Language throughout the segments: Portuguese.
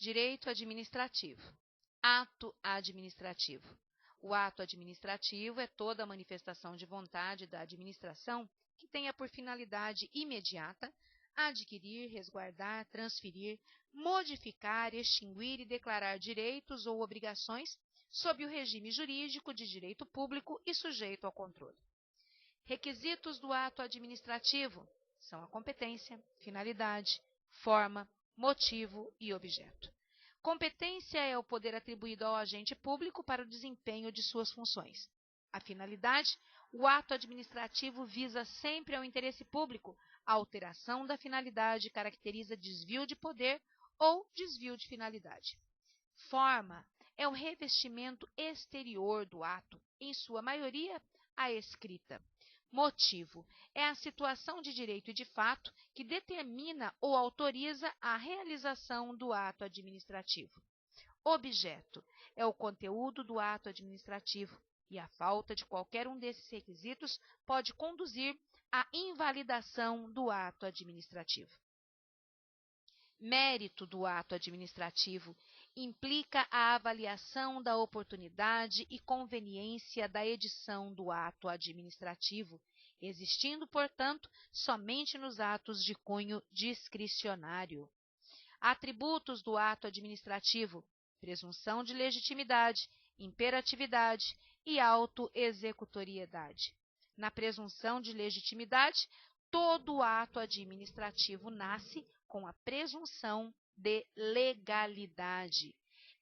Direito administrativo. Ato administrativo. O ato administrativo é toda a manifestação de vontade da administração que tenha por finalidade imediata adquirir, resguardar, transferir, modificar, extinguir e declarar direitos ou obrigações sob o regime jurídico de direito público e sujeito ao controle. Requisitos do ato administrativo são a competência, finalidade, forma, motivo e objeto. Competência é o poder atribuído ao agente público para o desempenho de suas funções. A finalidade, o ato administrativo visa sempre ao interesse público. A alteração da finalidade caracteriza desvio de poder ou desvio de finalidade. Forma é o revestimento exterior do ato, em sua maioria, a escrita. Motivo é a situação de direito e de fato que determina ou autoriza a realização do ato administrativo. Objeto é o conteúdo do ato administrativo e a falta de qualquer um desses requisitos pode conduzir à invalidação do ato administrativo. Mérito do ato administrativo implica a avaliação da oportunidade e conveniência da edição do ato administrativo, existindo, portanto, somente nos atos de cunho discricionário. Atributos do ato administrativo: presunção de legitimidade, imperatividade e autoexecutoriedade. Na presunção de legitimidade, todo ato administrativo nasce com a presunção de legalidade.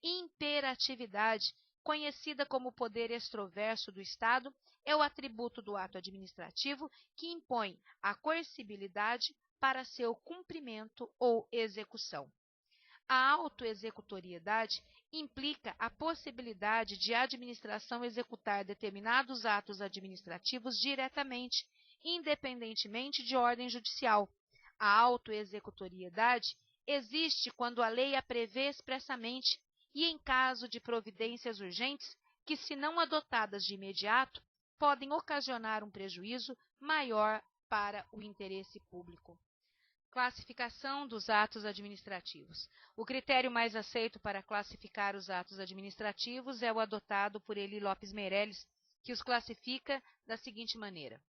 Imperatividade, conhecida como poder extroverso do Estado, é o atributo do ato administrativo que impõe a coercibilidade para seu cumprimento ou execução. A autoexecutoriedade implica a possibilidade de a administração executar determinados atos administrativos diretamente, independentemente de ordem judicial. A autoexecutoriedade existe quando a lei a prevê expressamente e em caso de providências urgentes que, se não adotadas de imediato, podem ocasionar um prejuízo maior para o interesse público. Classificação dos atos administrativos. O critério mais aceito para classificar os atos administrativos é o adotado por Eli Lopes Meireles, que os classifica da seguinte maneira: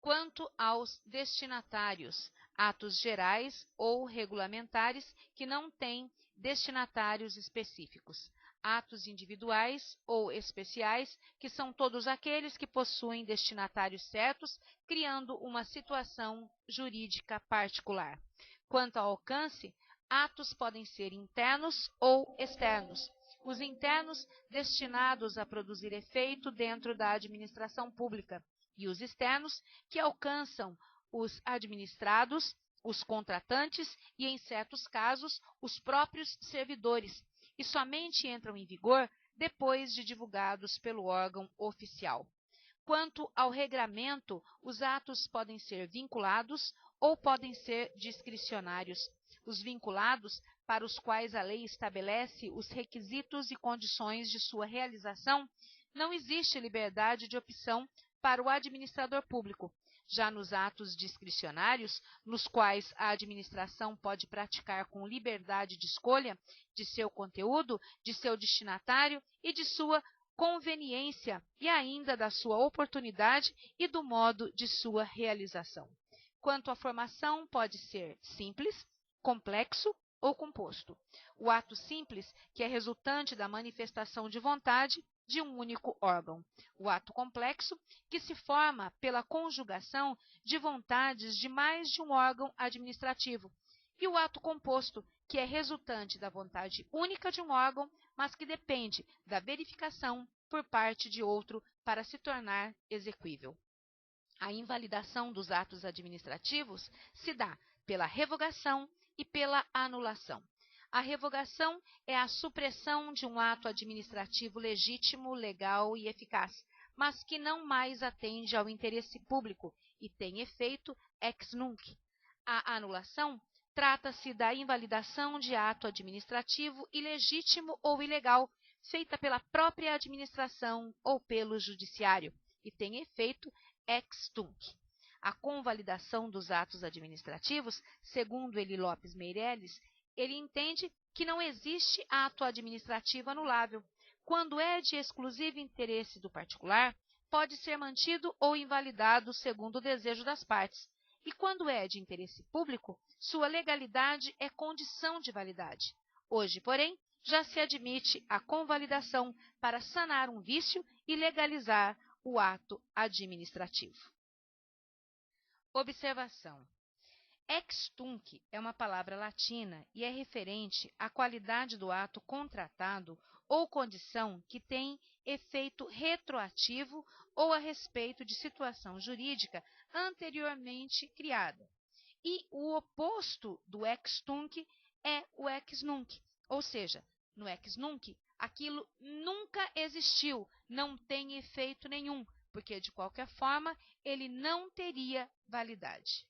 quanto aos destinatários, atos gerais ou regulamentares que não têm destinatários específicos, atos individuais ou especiais, que são todos aqueles que possuem destinatários certos, criando uma situação jurídica particular. Quanto ao alcance, atos podem ser internos ou externos. Os internos, destinados a produzir efeito dentro da administração pública, e os externos, que alcançam os administrados, os contratantes e, em certos casos, os próprios servidores, e somente entram em vigor depois de divulgados pelo órgão oficial. Quanto ao regramento, os atos podem ser vinculados ou podem ser discricionários. Os vinculados, para os quais a lei estabelece os requisitos e condições de sua realização, não existe liberdade de opção para o administrador público. Já nos atos discricionários, nos quais a administração pode praticar com liberdade de escolha de seu conteúdo, de seu destinatário e de sua conveniência, e ainda da sua oportunidade e do modo de sua realização. Quanto à formação, pode ser simples, complexo ou composto. O ato simples, que é resultante da manifestação de vontade de um único órgão. O ato complexo, que se forma pela conjugação de vontades de mais de um órgão administrativo. E o ato composto, que é resultante da vontade única de um órgão, mas que depende da verificação por parte de outro para se tornar exequível. A invalidação dos atos administrativos se dá pela revogação e pela anulação. A revogação é a supressão de um ato administrativo legítimo, legal e eficaz, mas que não mais atende ao interesse público e tem efeito ex nunc. A anulação trata-se da invalidação de ato administrativo ilegítimo ou ilegal, feita pela própria administração ou pelo judiciário, e tem efeito ex tunc. A convalidação dos atos administrativos, segundo Eli Lopes Meireles, ele entende que não existe ato administrativo anulável. Quando é de exclusivo interesse do particular, pode ser mantido ou invalidado segundo o desejo das partes. E quando é de interesse público, sua legalidade é condição de validade. Hoje, porém, já se admite a convalidação para sanar um vício e legalizar o ato administrativo. Observação. Ex tunc é uma palavra latina e é referente à qualidade do ato contratado ou condição que tem efeito retroativo ou a respeito de situação jurídica anteriormente criada. E o oposto do ex tunc é o ex nunc, ou seja, no ex nunc, aquilo nunca existiu, não tem efeito nenhum, porque de qualquer forma ele não teria validade.